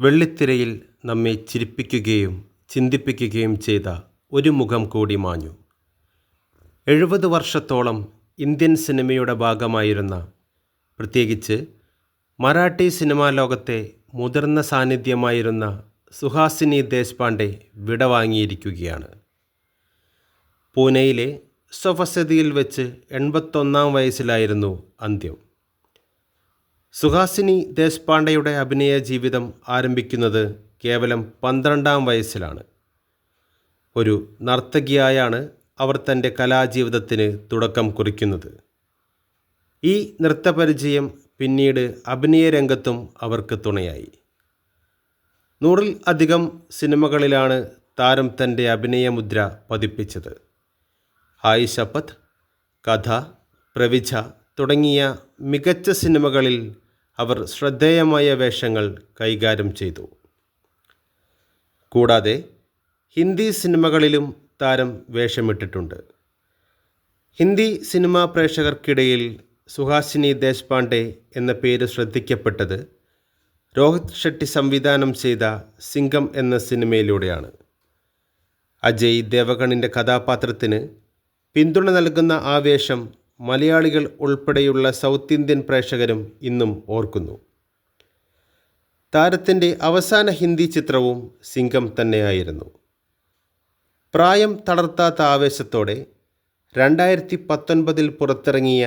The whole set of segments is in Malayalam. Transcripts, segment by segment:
വെള്ളിത്തിരയിൽ നമ്മെ ചിരിപ്പിക്കുകയും ചിന്തിപ്പിക്കുകയും ചെയ്ത ഒരു മുഖം കൂടി മാഞ്ഞു. 70 വർഷത്തോളം ഇന്ത്യൻ സിനിമയുടെ ഭാഗമായിരുന്ന, പ്രത്യേകിച്ച് മറാഠി സിനിമാ ലോകത്തെ മുതിർന്ന സാന്നിധ്യമായിരുന്ന സുഹാസിനി ദേശ്പാണ്ഡെ വിടവാങ്ങിയിരിക്കുകയാണ്. പൂനെയിലെ സ്വവസതിയിൽ വെച്ച് 81 വയസ്സിലായിരുന്നു അന്ത്യം. സുഹാസിനി ദേശ്പാണ്ഡെയുടെ അഭിനയ ജീവിതം ആരംഭിക്കുന്നത് കേവലം 12 വയസ്സിലാണ്. ഒരു നർത്തകിയായാണ് അവർ തൻ്റെ കലാജീവിതത്തിന് തുടക്കം കുറിക്കുന്നത്. ഈ നൃത്തപരിചയം പിന്നീട് അഭിനയ രംഗത്തും അവർക്ക് തുണയായി. 100-ൽ അധികം സിനിമകളിലാണ് താരം തൻ്റെ അഭിനയമുദ്ര പതിപ്പിച്ചത്. ഹായ് ശപഥ്, കഥ, പ്രവിജ തുടങ്ങിയ മികച്ച സിനിമകളിൽ അവർ ശ്രദ്ധേയമായ വേഷങ്ങൾ കൈകാര്യം ചെയ്തു. കൂടാതെ ഹിന്ദി സിനിമകളിലും താരം വേഷമിട്ടിട്ടുണ്ട്. ഹിന്ദി സിനിമാ പ്രേക്ഷകർക്കിടയിൽ സുഹാസിനി ദേശ്പാണ്ഡെ എന്ന പേര് ശ്രദ്ധിക്കപ്പെട്ടത് രോഹിത് ഷെട്ടി സംവിധാനം ചെയ്ത സിംഗം എന്ന സിനിമയിലൂടെയാണ്. അജയ് ദേവഗണിൻ്റെ കഥാപാത്രത്തിന് പിന്തുണ നൽകുന്ന ആ വേഷം മലയാളികൾ ഉൾപ്പെടെയുള്ള സൗത്ത് ഇന്ത്യൻ പ്രേക്ഷകരും ഇന്നും ഓർക്കുന്നു. താരത്തിൻ്റെ അവസാന ഹിന്ദി ചിത്രവും സിംഗം തന്നെയായിരുന്നു. പ്രായം തളർത്താത്ത ആവേശത്തോടെ 2019 പുറത്തിറങ്ങിയ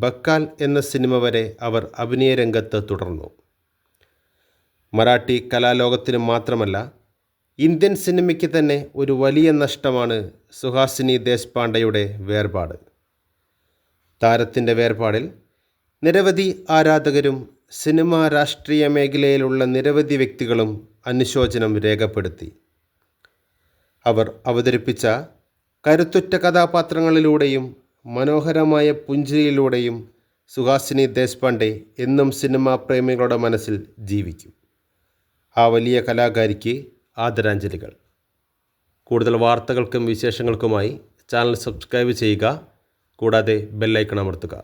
ബക്കാൽ എന്ന സിനിമ വരെ അവർ അഭിനയ രംഗത്ത് തുടർന്നു. മറാഠി കലാലോകത്തിന് മാത്രമല്ല, ഇന്ത്യൻ സിനിമയ്ക്ക് തന്നെ ഒരു വലിയ നഷ്ടമാണ് സുഹാസിനി ദേശ്പാണ്ഡെയുടെ വേർപാട്. താരത്തിൻ്റെ വേർപാടിൽ നിരവധി ആരാധകരും സിനിമ രാഷ്ട്രീയ മേഖലയിലുള്ള നിരവധി വ്യക്തികളും അനുശോചനം രേഖപ്പെടുത്തി. അവർ അവതരിപ്പിച്ച കരുത്തുറ്റ കഥാപാത്രങ്ങളിലൂടെയും മനോഹരമായ പുഞ്ചിരിയിലൂടെയും സുഹാസിനി ദേശ്പാണ്ഡെ എന്നും സിനിമാ പ്രേമികളുടെ മനസ്സിൽ ജീവിക്കും. ആ വലിയ കലാകാരിക്ക് ആദരാഞ്ജലികൾ. കൂടുതൽ വാർത്തകൾക്കും വിശേഷങ്ങൾക്കുമായി ചാനൽ സബ്സ്ക്രൈബ് ചെയ്യുക. കൂടാതെ ബെല്ലൈക്കൺ അമർത്തുക.